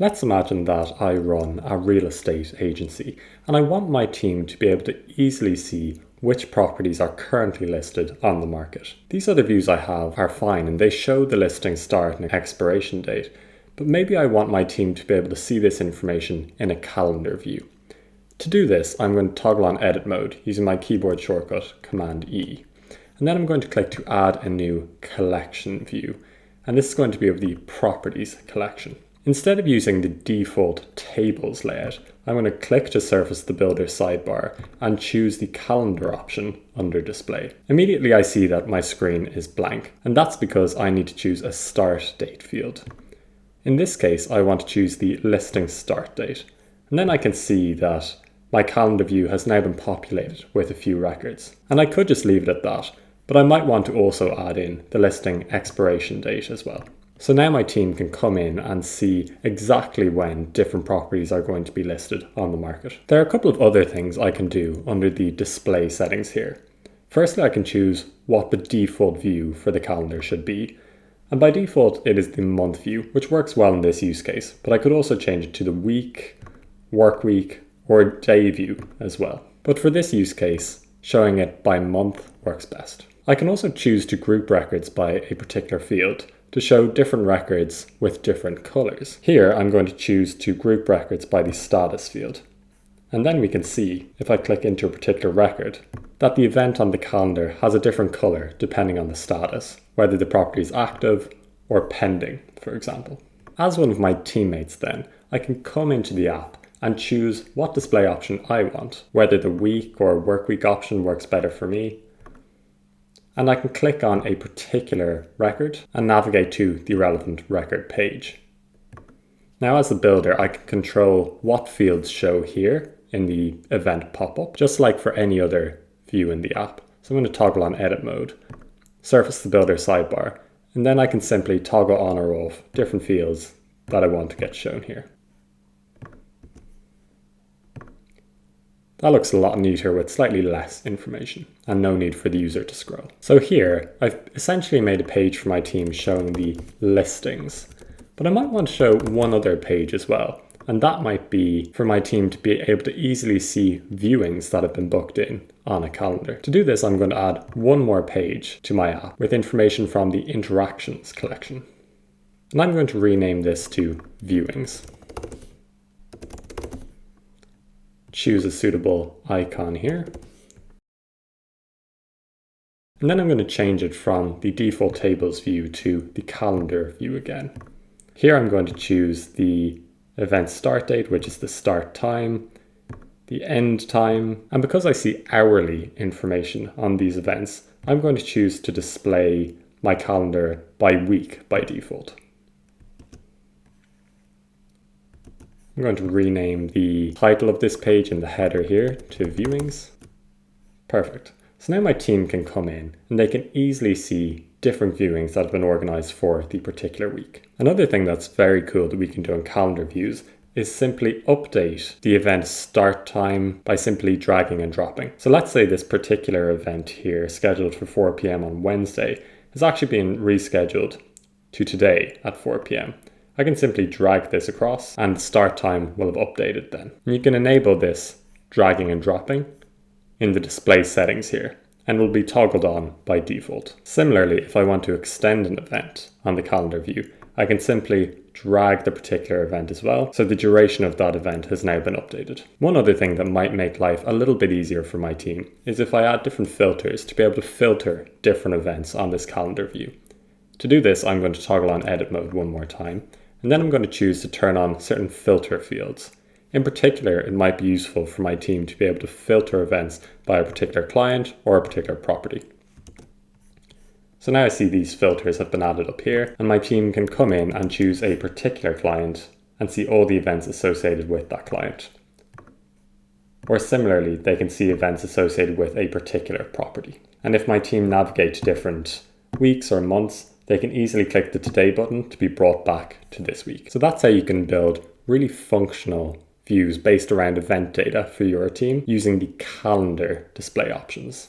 Let's imagine that I run a real estate agency and I want my team to be able to easily see which properties are currently listed on the market. These other views I have are fine and they show the listing start and expiration date, but maybe I want my team to be able to see this information in a calendar view. To do this, I'm going to toggle on edit mode using my keyboard shortcut Command E. And then I'm going to click to add a new collection view. And this is going to be of the properties collection. Instead of using the default tables layout, I'm going to click to surface the builder sidebar and choose the calendar option under display. Immediately I see that my screen is blank, and that's because I need to choose a start date field. In this case, I want to choose the listing start date. And then I can see that my calendar view has now been populated with a few records. And I could just leave it at that, but I might want to also add in the listing expiration date as well. So now my team can come in and see exactly when different properties are going to be listed on the market. There are a couple of other things I can do under the display settings here. Firstly, I can choose what the default view for the calendar should be. And by default, it is the month view, which works well in this use case, but I could also change it to the week, work week, or day view as well. But for this use case, showing it by month works best. I can also choose to group records by a particular field to show different records with different colors. Here, I'm going to choose to group records by the status field. And then we can see, if I click into a particular record, that the event on the calendar has a different color depending on the status, whether the property is active or pending, for example. As one of my teammates then, I can come into the app and choose what display option I want, whether the week or work week option works better for me. And I can click on a particular record and navigate to the relevant record page. Now as the builder, I can control what fields show here in the event pop-up, just like for any other view in the app. So I'm going to toggle on edit mode, surface the builder sidebar, and then I can simply toggle on or off different fields that I want to get shown here. That looks a lot neater with slightly less information and no need for the user to scroll. So here, I've essentially made a page for my team showing the listings, but I might want to show one other page as well. And that might be for my team to be able to easily see viewings that have been booked in on a calendar. To do this, I'm going to add one more page to my app with information from the interactions collection. And I'm going to rename this to viewings. Choose a suitable icon here. And then I'm going to change it from the default tables view to the calendar view again. Here I'm going to choose the event start date, which is the start time, the end time, and because I see hourly information on these events, I'm going to choose to display my calendar by week by default. I'm going to rename the title of this page in the header here to viewings. Perfect. So now my team can come in and they can easily see different viewings that have been organized for the particular week. Another thing that's very cool that we can do in calendar views is simply update the event start time by simply dragging and dropping. So let's say this particular event here scheduled for 4 p.m. on Wednesday is actually being rescheduled to today at 4 p.m. I can simply drag this across and the start time will have updated then. And you can enable this dragging and dropping in the display settings here and will be toggled on by default. Similarly, if I want to extend an event on the calendar view, I can simply drag the particular event as well, so the duration of that event has now been updated. One other thing that might make life a little bit easier for my team is if I add different filters to be able to filter different events on this calendar view. To do this, I'm going to toggle on edit mode one more time, and then I'm going to choose to turn on certain filter fields. In particular, it might be useful for my team to be able to filter events by a particular client or a particular property. So now I see these filters have been added up here, and my team can come in and choose a particular client and see all the events associated with that client. Or similarly, they can see events associated with a particular property. And if my team navigate to different weeks or months, they can easily click the Today button to be brought back to this week. So that's how you can build really functional views based around event data for your team using the calendar display options.